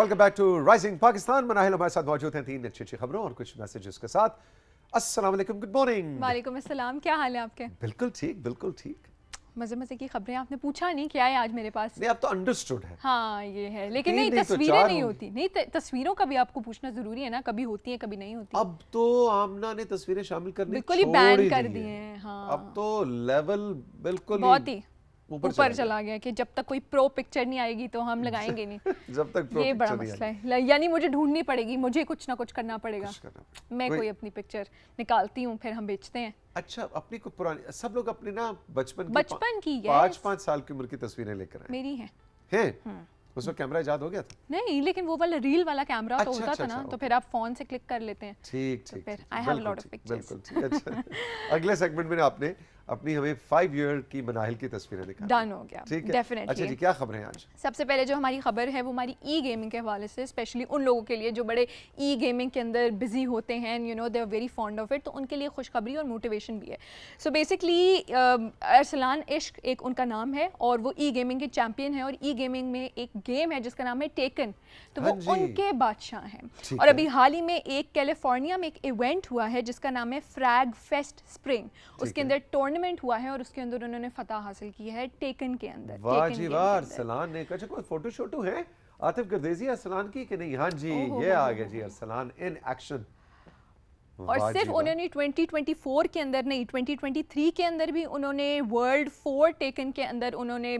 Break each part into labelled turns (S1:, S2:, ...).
S1: Welcome back to rising Pakistan. Manahil हमारे साथ मौजूद हैं 3 अच्छी खबरों और कुछ मैसेजेस के साथ। अस्सलाम वालेकुम, गुड मॉर्निंग।
S2: वालेकुम अस्सलाम, क्या हाल है आपके?
S1: बिल्कुल ठीक, बिल्कुल ठीक।
S2: मजे मजे की खबरें आपने पूछा नहीं क्या है आज मेरे पास?
S1: नहीं, अब तो अंडरस्टूड है।
S2: हाँ ये है, लेकिन नहीं
S1: नहीं तो
S2: तस्वीरें
S1: चार
S2: नहीं
S1: होंगी।
S2: होती। नहीं तस्वीरों का भी आपको पूछना जरूरी है ना, कभी होती है कभी नहीं होती।
S1: अब तो आमना ने तस्वीरें शामिल करनी
S2: बिल्कुल ही
S1: छोड़
S2: बैन
S1: ही
S2: कर
S1: दी
S2: दिए
S1: है।
S2: हैं। हाँ
S1: अब तो लेवल बिल्कुल
S2: बहुत ही
S1: ऊपर
S2: चला गया कि जब तक कोई प्रो पिक्चर नहीं आएगी तो हम लगाएंगे नहीं।
S1: जब तक
S2: ये बड़ा मसला है, यानी मुझे ढूंढनी पड़ेगी, मुझे कुछ ना कुछ करना पड़ेगा। मैं कोई अपनी पिक्चर निकालती हूँ फिर हम बेचते हैं।
S1: अच्छा, अपनी को पुरानी सब लोग अपनी ना बचपन
S2: की
S1: 5-5 साल की उम्र की तस्वीरें लेकर आए
S2: मेरी है।
S1: हैं? उसमें कैमरा इजाद हो गया था?
S2: नहीं, लेकिन वो वाला रील वाला कैमरा तो
S1: अच्छा,
S2: होता
S1: अच्छा,
S2: था ना,
S1: अच्छा,
S2: तो फिर आप फोन से क्लिक कर लेते हैं।
S1: ठीक
S2: तो
S1: ठीक
S2: फिर
S1: ठीक,
S2: आई हैव
S1: बिल्कुल
S2: लॉट ऑफ
S1: ठीक,
S2: पिक्चर्स।
S1: बिल्कुल ठीक। अच्छा, अगले सेगमेंट में आपने अपनी हमें 5 ईयर की मनाहिल की तस्वीरें दिखाई।
S2: डन हो गया,
S1: ठीक है,
S2: डेफिनेटली।
S1: अच्छा जी, क्या खबरें हैं आज?
S2: सबसे पहले जो हमारी खबर है वो हमारी ई गेमिंग के हवाले से, स्पेशली उन लोगों के लिए जो बड़े ई गेमिंग के अंदर बिजी होते हैं, you know they are very fond of it, तो उनके लिए खुशखबरी और मोटिवेशन भी है। सो बेसिकली अरसलान इश्क एक उनका नाम है और वो ई गेमिंग के चैंपियन है, और ई गेमिंग में एक गेम है जिसका नाम है टेकन, तो वो उनके बादशाह हैं। और अभी हाल ही में एक कैलिफोर्निया में एक इवेंट हुआ है जिसका नाम है फ्रैग फेस्ट स्प्रिंग, उसके अंदर टूर्नामेंट हुआ है और उसके अंदर उन्होंने फतह हासिल की है टेकन के अंदर।
S1: वाह जी वाह, अरसलान ने कहा कोई फोटो शोटो है आतिफ गर्देजी अरसलान की कि नहीं? हाँ जी, ये आ गया जी अरसलान इन एक्शन।
S2: और सिर्फ उन्होंने 2024 के अंदर नहीं, 2023 के अंदर भी उन्होंने वर्ल्ड 4 टेकन के अंदर उन्होंने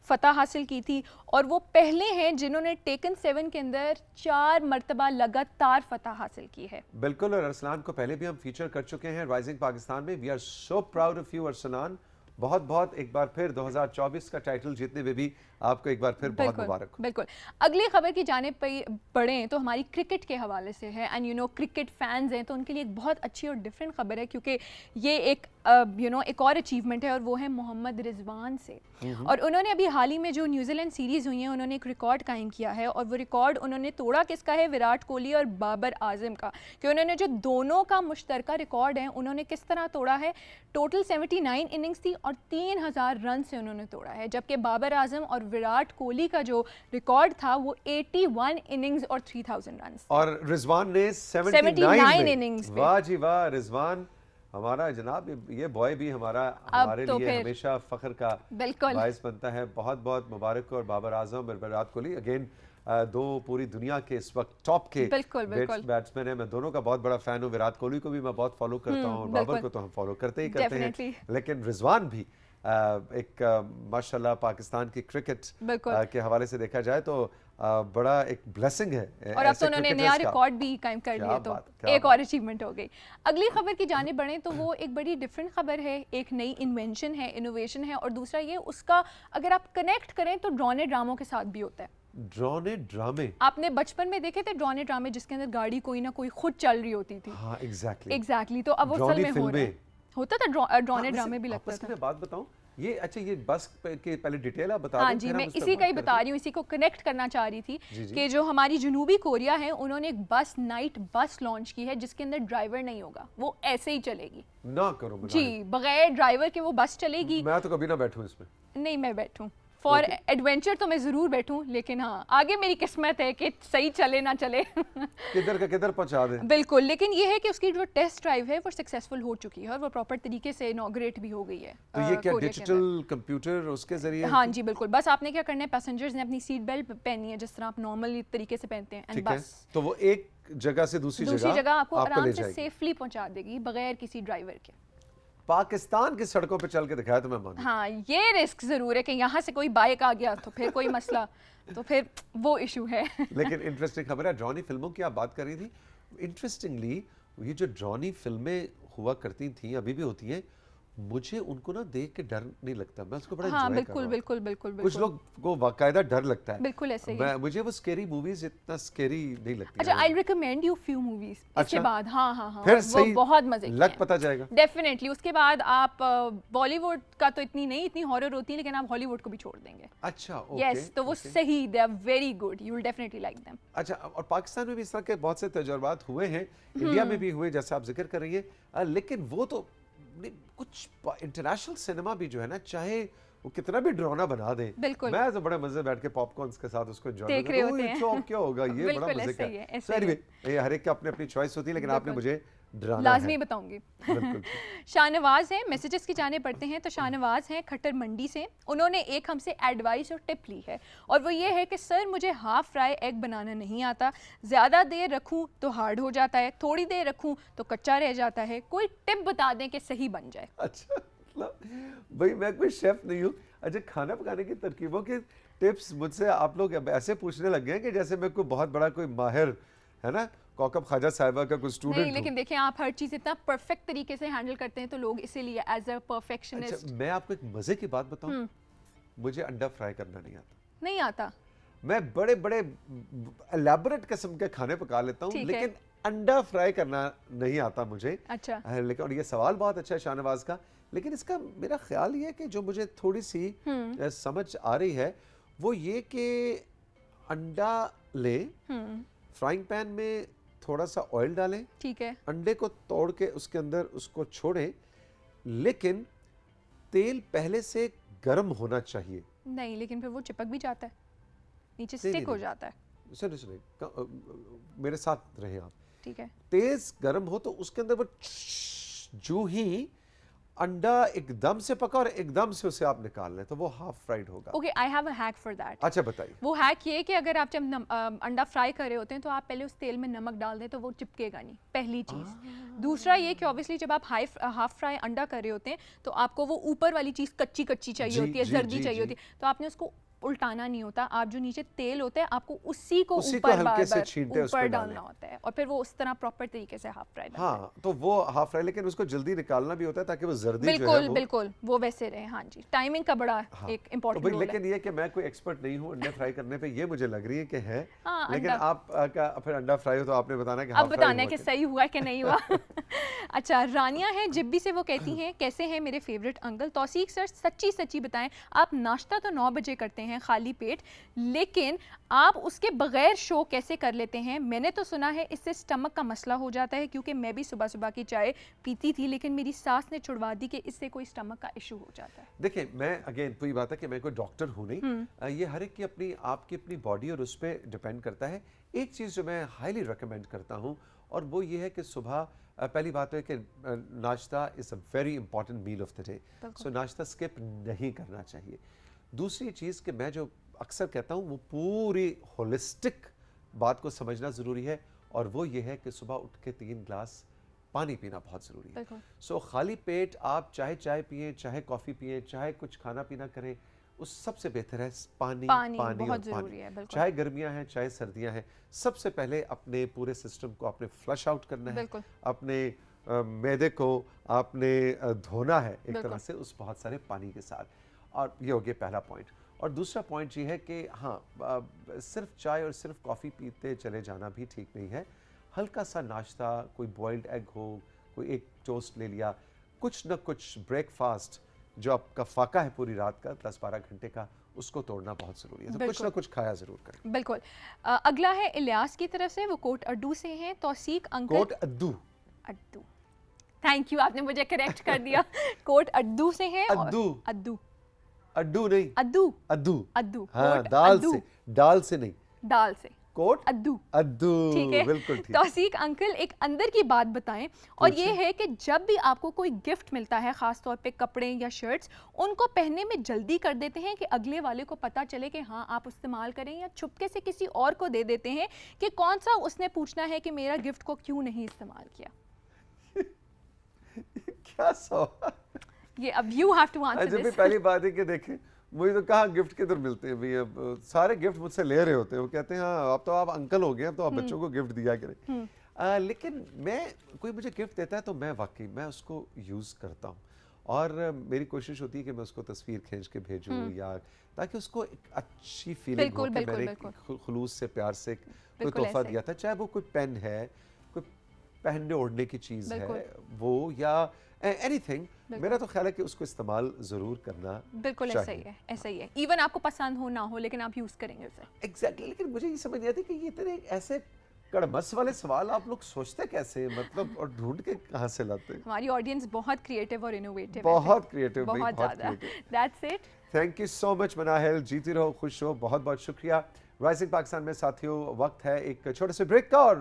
S2: फतह हासिल की थी, और वो पहले हैं जिन्होंने टेकन 7 के अंदर 4 मरतबा लगातार फतह हासिल की है।
S1: बिल्कुल, और अरसलान को पहले भी हम फीचर कर चुके हैं राइजिंग पाकिस्तान में। We are so proud of you Arsalan. बहुत बहुत एक बार फिर 2024 का टाइटल जीतने में भी आपको एक बार फिर बहुत मुबारक।
S2: बिल्कुल। अगली खबर की जानिब पे बढ़ें तो हमारी क्रिकेट के हवाले से है, एंड क्रिकेट फैंस हैं तो उनके लिए एक बहुत अच्छी और डिफरेंट खबर है, क्योंकि ये एक एक और अचीवमेंट है और वो है मोहम्मद रिजवान से। और उन्होंने अभी हाल ही में जो न्यूजीलैंड सीरीज़ हुई है उन्होंने एक रिकॉर्ड कायम किया है, और वो रिकॉर्ड उन्होंने तोड़ा किसका है? विराट कोहली और बाबर आजम का, कि उन्होंने जो दोनों का मुश्तरका रिकॉर्ड है उन्होंने किस तरह तोड़ा है। टोटल 79 इनिंग्स थी और 3000 रन से उन्होंने तोड़ा है, जबकि बाबर आजम और विराट कोहली का जो रिकॉर्ड था वो 81 इनिंग्स और 3000 रन,
S1: और रिजवान ने 79
S2: इनिंग्स।
S1: वाह जी वाह, रिजवान हमारा जनाब, ये बॉय भी हमारे
S2: तो
S1: लिए हमेशा फख्र का
S2: बिल्कुल
S1: बायस बनता है। बहुत बहुत मुबारक। और बाबर आजम और विराट कोहली अगेन दो पूरी दुनिया के इस वक्त टॉप के बैट्समैन है। मैं दोनों का बहुत बड़ा फैन हूँ। विराट कोहली को भी मैं बहुत फॉलो करता हूँ और बाबर को तो हम फॉलो करते ही करते हैं, लेकिन रिजवान भी एक माशाल्लाह पाकिस्तान की क्रिकेट के हवाले से देखा जाए तो बड़ा एक ब्लेसिंग है।
S2: और अब तो उन्होंने नया रिकॉर्ड भी कायम कर लिया, तो एक और अचीवमेंट हो गई। अगली खबर की जाने बढ़े तो वो एक बड़ी डिफरेंट खबर है, एक नई इन्वेंशन है, इनोवेशन है, और दूसरा ये उसका अगर आप कनेक्ट करें तो ड्रोने ड्रामों के साथ भी होता है।
S1: ड्रोने ड्रामे
S2: आपने बचपन में देखे थे ड्रोने ड्रामे जिसके अंदर गाड़ी कोई ना कोई खुद चल रही होती थी?
S1: हाँ, एग्जैक्टली।
S2: तो अब वो असल में हो रहा है, होता था ड्रोने ड्रामे भी लगता था।
S1: मैं बात बताऊं, ये अच्छा, ये बस के पहले डिटेल आप बता।
S2: हाँ जी, मैं इसी का ही बता रही हूँ, इसी को कनेक्ट करना चाह रही थी कि जो हमारी जनूबी कोरिया है उन्होंने एक बस नाइट बस लॉन्च की है जिसके अंदर ड्राइवर नहीं होगा, वो ऐसे ही चलेगी।
S1: ना करो
S2: जी, बगैर ड्राइवर के वो बस चलेगी।
S1: मैं तो कभी ना बैठूं इसमें।
S2: नहीं, मैं बैठूं फॉर एडवेंचर तो मैं जरूर बैठूं, लेकिन हाँ आगे मेरी किस्मत है कि सही चले ना चले
S1: किधर का किधर पहुंचा दे।
S2: बिल्कुल, लेकिन ये है कि उसकी जो टेस्ट ड्राइव है वो सक्सेसफुल हो चुकी है और वो प्रॉपर तरीके से इनॉग्रेट भी हो गई है।
S1: तो ये क्या डिजिटल कंप्यूटर उसके जरिए?
S2: हाँ जी बिल्कुल, बस आपने क्या करना है, पैसेंजर्स ने अपनी सीट बेल्ट पहननी है जिस तरह आप नॉर्मल तरीके से पहनते हैं, एंड बस
S1: तो वो एक जगह से दूसरी जगह
S2: आपको आराम से सेफली पहुंचा देगी बगैर किसी ड्राइवर के।
S1: पाकिस्तान की सड़कों पे चल के दिखाया तो मैं मानूं।
S2: हाँ, ये रिस्क जरूर है कि यहाँ से कोई बाइक आ गया तो फिर कोई मसला, तो फिर वो इशू है।
S1: लेकिन इंटरेस्टिंग खबर है, ड्रोनी फिल्मों की आप बात कर रही थी। इंटरेस्टिंगली ये जो ड्रोनी फिल्में हुआ करती थी, अभी भी होती हैं, मुझे उनको ना देख के डर नहीं लगता, मैं उसको बड़ा
S2: हाँ, बिल्कुल।
S1: कुछ लोग को बाकायदा डर लगता है,
S2: बिल्कुल ऐसे ही।
S1: मुझे वो स्केरी मूवीज इतना स्केरी नहीं लगती।
S2: अच्छा, I recommend you few movies इसके बाद। हाँ,
S1: फिर
S2: वो बहुत मजे
S1: लग पता जाएगा
S2: डेफिनेटली। उसके बाद आप बॉलीवुड का तो इतनी हॉरर होती है, लेकिन आप हॉलीवुड को भी छोड़ देंगे।
S1: अच्छा,
S2: यस, तो वो सही, they are very good, you will definitely like them.
S1: अच्छा, और पाकिस्तान में भी इस तरह के बहुत से तजुर्बात हुए हैं, इंडिया में भी हुए जैसे आप जिक्र कर रही है, लेकिन वो तो कुछ इंटरनेशनल सिनेमा भी जो है ना, चाहे वो कितना भी डरावना बना दे, मैं तो बड़े मजे बैठ के पॉपकॉर्न्स के साथ उसको एंजॉय
S2: देख रहे होते हैं।
S1: क्या होगा ये बड़ा मजे का है। So anyway, ये हर एक की अपनी अपनी चॉइस होती है, लेकिन आपने मुझे
S2: लाजमी बताऊंगी। शाहनवाज है, मैसेजेस की जाने पड़ते हैं। तो शाहनवाज हैं खट्टर मंडी से, उन्होंने एक हमसे एडवाइस और टिप ली है, और वो ये है कि सर मुझे हाफ फ्राई एग बनाना नहीं आता, ज़्यादा देर रखूं तो हार्ड हो जाता है, थोड़ी देर रखूं तो कच्चा रह जाता है, कोई टिप बता दें कि सही बन जाए।
S1: अच्छा भाई मैं कोई शेफ नहीं हूँ। अच्छा, खाना पकाने की तरकीबों के टिप्स मुझसे आप लोग ऐसे पूछने लग गए हैं कि जैसे मैं कोई बहुत बड़ा कोई माहिर है ना, कौकब ख्वाजा साहिबा का कोई स्टूडेंट
S2: नहीं, लेकिन देखें आप हर चीज़ इतना परफेक्ट तरीके से हैंडल करते हैं तो लोग इसीलिए एज अ परफेक्शनिस्ट।
S1: अच्छा, मैं आपको एक मजे की बात बताऊं, मुझे अंडा फ्राई करना नहीं आता।
S2: नहीं आता?
S1: मैं बड़े बड़े एलैबोरेट किस्म के खाने पका लेता हूँ, लेकिन अंडा फ्राई करना नहीं आता मुझे।
S2: अच्छा।
S1: लेकिन और ये सवाल बहुत अच्छा है शाहनवाज का, लेकिन इसका मेरा ख्याल ये है कि जो मुझे थोड़ी सी समझ आ रही है वो ये कि अंडा ले, फ्राइंग पैन में थोड़ा सा ऑयल डालें,
S2: ठीक है,
S1: अंडे को तोड़ के उसके अंदर उसको छोड़ें, लेकिन तेल पहले से गर्म होना चाहिए।
S2: नहीं, लेकिन फिर वो चिपक भी जाता है, नीचे स्टिक हो जाता है।
S1: सुनिए मेरे साथ रहे आप,
S2: ठीक है।
S1: तेज गर्म हो तो उसके अंदर वो जो ही अंडा एकदम से पका और एकदम से उसे आप निकाल लें तो वो हाफ फ्राइड होगा।
S2: Okay, I have a hack for that.
S1: अच्छा बताइए।
S2: वो हैक ये कि अगर आप जब अंडा फ्राई कर रहे होते हैं तो आप पहले उस तेल में नमक डाल दें तो वो चिपकेगा नहीं, पहली चीज़। दूसरा ये कि ऑब्वियसली जब आप हाफ फ्राई अंडा कर रहे होते हैं तो आपको वो ऊपर वाली चीज़ कच्ची कच्ची चाहिए होती है, जर्दी चाहिए होती है, तो आपने उसको उल्टाना नहीं होता। आप जो नीचे तेल होता है आपको उसी को ऊपर ऊपर डालना होता है और फिर वो उस तरह प्रॉपर तरीके से हाफ फ्राई बनता है।
S1: हाँ, तो वो हाफ फ्राई, लेकिन उसको जल्दी निकालना भी होता है ताकि वो जर्दी जो है
S2: बिल्कुल बिल्कुल वो वैसे रहे। हाँ जी, टाइमिंग का बड़ा एक इम्पोर्टेंट रोल है।
S1: लेकिन ये कि मैं कोई एक्सपर्ट नहीं हूँ अंडे फ्राई करने पे, ये मुझे लग रही है कि है, लेकिन आप का फिर अंडा फ्राई हो तो आपने बताना कि
S2: अब बताना है कि सही हुआ कि नहीं हुआ। अच्छा, रानिया है जिब्बी से, वो कहती हैं कैसे हैं मेरे फेवरेट अंकल, तौसीक सर सच्ची सच्ची बताएं आप नाश्ता तो 9 बजे करते हैं खाली पेट, लेकिन आप उसके बगैर शो कैसे कर लेते हैं? मैंने तो सुना है इससे स्टमक का मसला हो जाता है, क्योंकि मैं भी सुबह सुबह की चाय पीती थी लेकिन मेरी सास ने छुड़वा दी कि इससे कोई स्टमक का इशू हो जाता है।
S1: देखिए, मैं अगेन वही बात है कि मैं कोई डॉक्टर हूँ नहीं, ये हर एक की अपनी आपकी अपनी बॉडी और उस पर डिपेंड करता है। एक चीज़ जो मैं हाईली रिकमेंड करता हूँ और वो ये है कि सुबह पहली बात है कि नाश्ता is a very important meal of the day, so नाश्ता स्किप नहीं करना चाहिए। दूसरी चीज़ कि मैं जो अक्सर कहता हूँ वो पूरी होलिस्टिक बात को समझना ज़रूरी है, और वो ये है कि सुबह उठ के 3 ग्लास पानी पीना बहुत ज़रूरी है। सो खाली पेट आप चाहे चाय पिए, चाहे कॉफ़ी पिए, चाहे कुछ खाना पीना करें, उस सबसे बेहतर है पानी
S2: बहुत ज़रूरी है।
S1: चाहे गर्मियां हैं चाहे सर्दियां हैं, सबसे पहले अपने पूरे सिस्टम को आपने फ्लश आउट करना है, अपने मैदे को आपने धोना है एक तरह से उस बहुत सारे पानी के साथ, और ये हो गया पहला पॉइंट। और दूसरा पॉइंट ये है कि हाँ, सिर्फ चाय और सिर्फ कॉफ़ी पीते चले जाना भी ठीक नहीं है। हल्का सा नाश्ता, कोई बॉइल्ड एग हो, कोई एक टोस्ट ले लिया, कुछ ना कुछ ब्रेकफास्ट जो आपका फाका है पूरी रात का 10-12 घंटे का, उसको तोड़ना बहुत ज़रूरी है। तो कुछ ना कुछ खाया ज़रूर करें।
S2: बिल्कुल। अगला है इलियास की तरफ से, वो कोट अड्डू से हैं। Tauseeq uncle,
S1: Kot Addu,
S2: Addu, thank you, आपने मुझे करेक्ट कर दिया। कोट अड्डू से हैं।
S1: अड्डू
S2: अड्डू
S1: अड्डू नहीं,
S2: अद्दू
S1: अद्दू
S2: अद्दू,
S1: हाँ, दाल से, दाल से नहीं,
S2: दाल से,
S1: कोट
S2: अद्दू
S1: अद्दू,
S2: ठीक है,
S1: बिल्कुल ठीक।
S2: तौसीक अंकल एक अंदर की बात बताएं, और ये है कि जब भी आपको कोई गिफ्ट मिलता है, खास तौर पे कपड़े या शर्ट्स, उनको पहनने में जल्दी कर देते हैं कि अगले वाले को पता चले कि हाँ आप इस्तेमाल करें, या छुपके से किसी और को दे देते हैं कि कौन सा उसने पूछना है कि मेरा गिफ्ट को क्यों नहीं इस्तेमाल किया?
S1: क्या सवाल
S2: ये, अब you have to answer this.
S1: पहली बात है कि देखें, मुझे तो कहाँ गिफ्ट किधर मिलते हैं भाई, अब सारे गिफ्ट मुझसे ले रहे होते हैं, वो कहते हैं हाँ अब तो आप अंकल हो गए, अब तो आप बच्चों को गिफ्ट दिया करें। लेकिन मैं, कोई मुझे गिफ्ट देता है तो मैं वाकई मैं उसको यूज़ करता हूँ, और मेरी कोशिश होती है कि मैं उसको तस्वीर खींच के भेजूँ, या ताकि उसको एक अच्छी फीलिंग हो कि मैंने खुलूस से प्यार से कोई तोहफा दिया था, चाहे वो कोई पेन है, कोई पहनने ओढ़ने की चीज़ है वो, या एनीथिंग। मेरा तो ख्याल है कि उसको इस्तेमाल जरूर करना
S2: बिल्कुल ऐसा ही है, ऐसा ही है। इवन आपको पसंद हो ना हो, लेकिन आप यूज करेंगे उसे।
S1: एग्जैक्टली। लेकिन मुझे ये समझ नहीं आती कि ये इतने ऐसे कड़मस वाले सवाल आप लोग सोचते कैसे, मतलब, और ढूंढ के कहाँ से लाते हैं?
S2: हमारी ऑडियंस बहुत क्रिएटिव और इनोवेटिव है,
S1: बहुत क्रिएटिव,
S2: बहुत ज़्यादा। That's it.
S1: Thank you so much Manahil, जीती रहो, खुश रहो, बहुत बहुत शुक्रिया। राइजिंग पाकिस्तान में साथियों वक्त है एक छोटे से ब्रेक का, और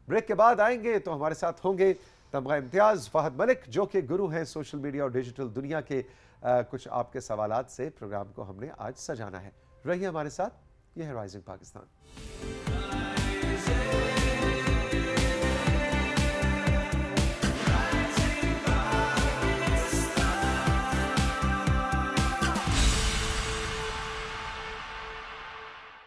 S1: ब्रेक के बाद आएंगे तो हमारे साथ होंगे तमगा इम्तियाज़, फहद मलिक, जो कि गुरु हैं सोशल मीडिया और डिजिटल दुनिया के। कुछ आपके सवालात से प्रोग्राम को हमने आज सजाना है। रहिए हमारे साथ, यह है राइजिंग पाकिस्तान।